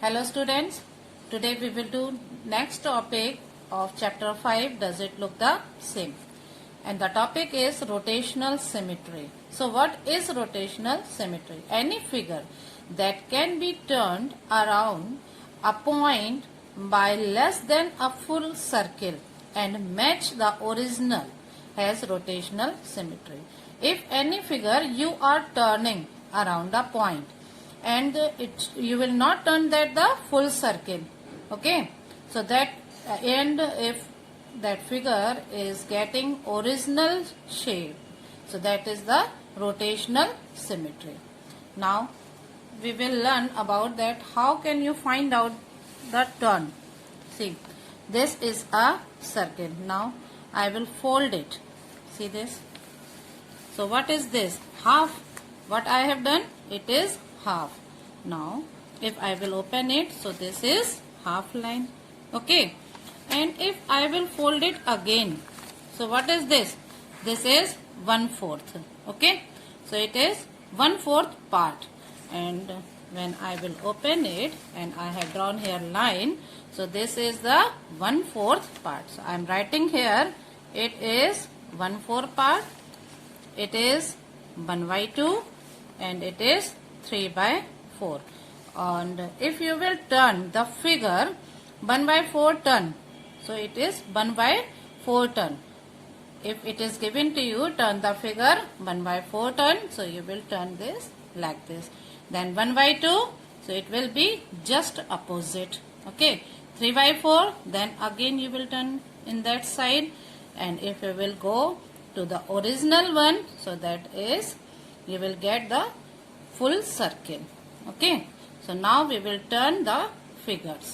Hello students, today we will do next topic of chapter 5, does it look the same? And the topic is rotational symmetry. So what is rotational symmetry? Any figure that can be turned around a point by less than a full circle and match the original has rotational symmetry. If any figure you are turning around a point and you will not turn that the full circle, okay, so that and if that figure is getting original shape, so that is the rotational symmetry. Now we will learn about that how can you find out the turn. See, this is a circle. Now I will fold it. See this. So what is this? Half. What I have done? It is half. Now if I will open it, so this is half line. Okay. And if I will fold it again, so what is this? This is 1/4. Okay. So it is 1/4 part. And when I will open it and I have drawn here line, so this is the 1/4 part. So I am writing here it is 1/4 part. It is 1/2 and it is 3/4. And if you will turn the figure 1/4 turn, so it is 1/4 turn. If it is given to you, turn the figure 1/4 turn, so you will turn this like this. Then 1/2, so it will be just opposite. Okay, 3/4, then again you will turn in that side. And if you will go to the original one, so that is you will get the full circle. Okay, so now we will turn the figures.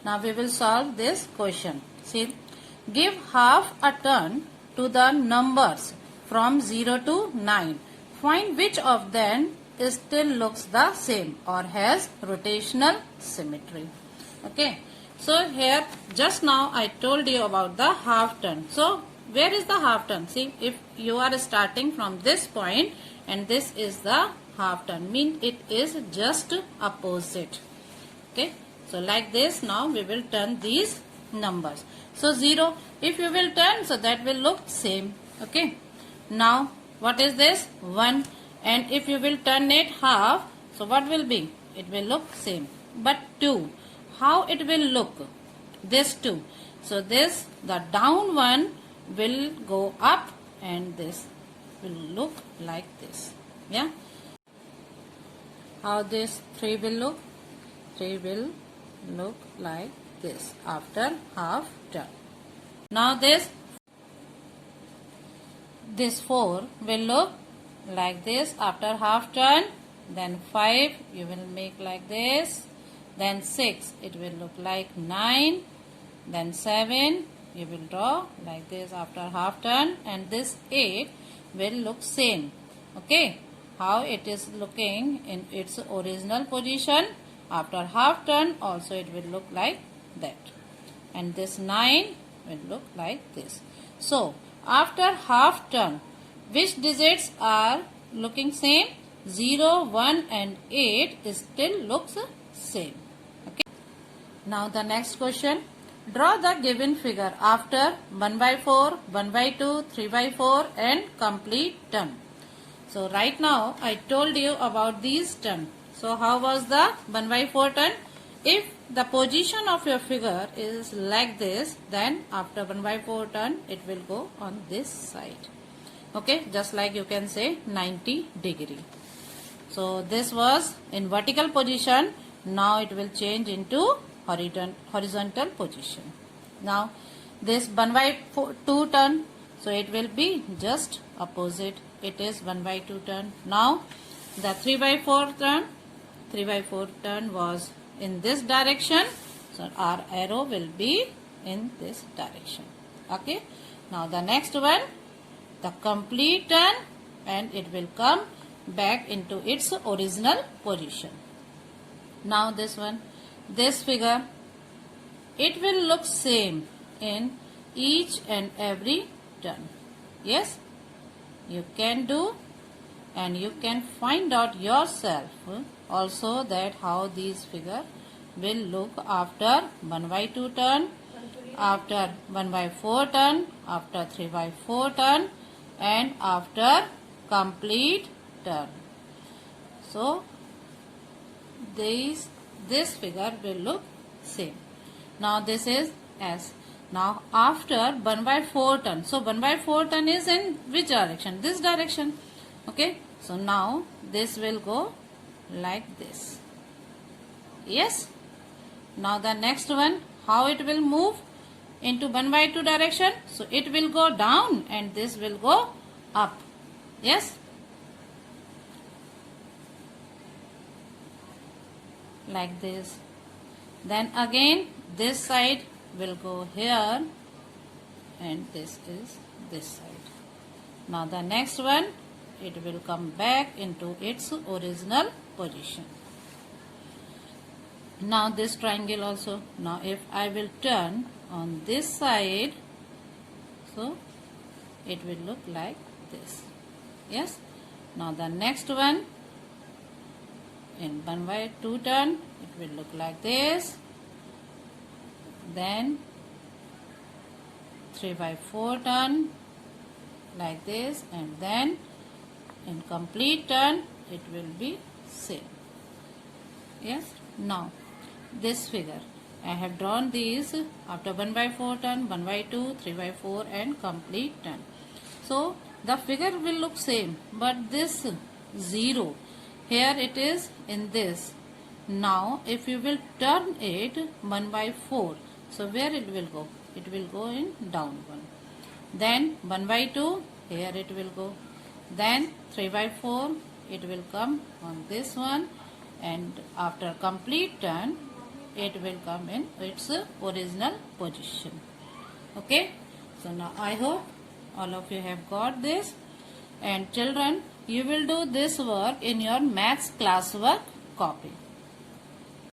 Now we will solve this question. See, give half a turn to the numbers from 0 to 9. Find which of them still looks the same or has rotational symmetry. Okay. So here just now I told you about the half turn. So where is the half turn? See, if you are starting from this point and this is the half turn, means it is just opposite. Okay. So like this, now we will turn these numbers. So 0, if you will turn, so that will look same. Okay. Now what is this? 1. And if you will turn it half, so what will be? It will look same. But 2, how it will look? This 2. So this, the down one will go up and this will look like this. Yeah. How this 3 will look? 3 will look like this after half turn. Now this 4 will look like this after half turn. Then 5 you will make like this. Then 6 it will look like 9. Then 7 you will draw like this after half turn. And this 8 will look same. Okay, how it is looking in its original position. After half turn also it will look like that. And this 9 will look like this. So after half turn, which digits are looking same? 0, 1 and 8 still looks same. Okay. Now the next question. Draw the given figure after 1/4, 1/2, 3/4 and complete turn. So right now I told you about these turn. So how was the 1/4 turn? If the position of your figure is like this, then after 1/4 turn it will go on this side. Okay, just like you can say 90 degree. So this was in vertical position. Now it will change into horizontal position. Now this 1/2 turn, so it will be just opposite. It is 1/2 turn. Now the 3/4 turn. 3/4 turn was in this direction, so our arrow will be in this direction. Okay. Now the next one, the complete turn, and it will come back into its original position. Now this one, this figure, it will look same in each and every turn. Yes, you can do and you can find out yourself also that how these figure will look after 1 by 2 turn, after 1 by 4 turn, after 3 by 4 turn, and after complete turn. So this figure will look same. Now this is S. Now after 1 by 4 turn, so 1 by 4 turn is in which direction? This direction. Okay, so now this will go like this. Yes. Now the next one, how it will move into 1 by 2 direction? So it will go down and this will go up. Yes. Like this. Then again this side will go here and this is this side. Now the next one, it will come back into its original position. Now this triangle also. Now if I will turn on this side, so it will look like this. Yes. Now the next one, in 1 by 2 turn, it will look like this. Then 3 by 4 turn like this, and then in complete turn it will be same. Yes. Now this figure I have drawn these after 1 by 4 turn, 1 by 2, 3 by 4 and complete turn. So the figure will look same, but this 0 here it is in this. Now if you will turn it 1 by 4, so where it will go? It will go in down one. Then 1 by 2, here it will go. Then 3 by 4, it will come on this one, and after complete turn it will come in its original position. Okay, so now I hope all of you have got this, and children, you will do this work in your maths classwork copy.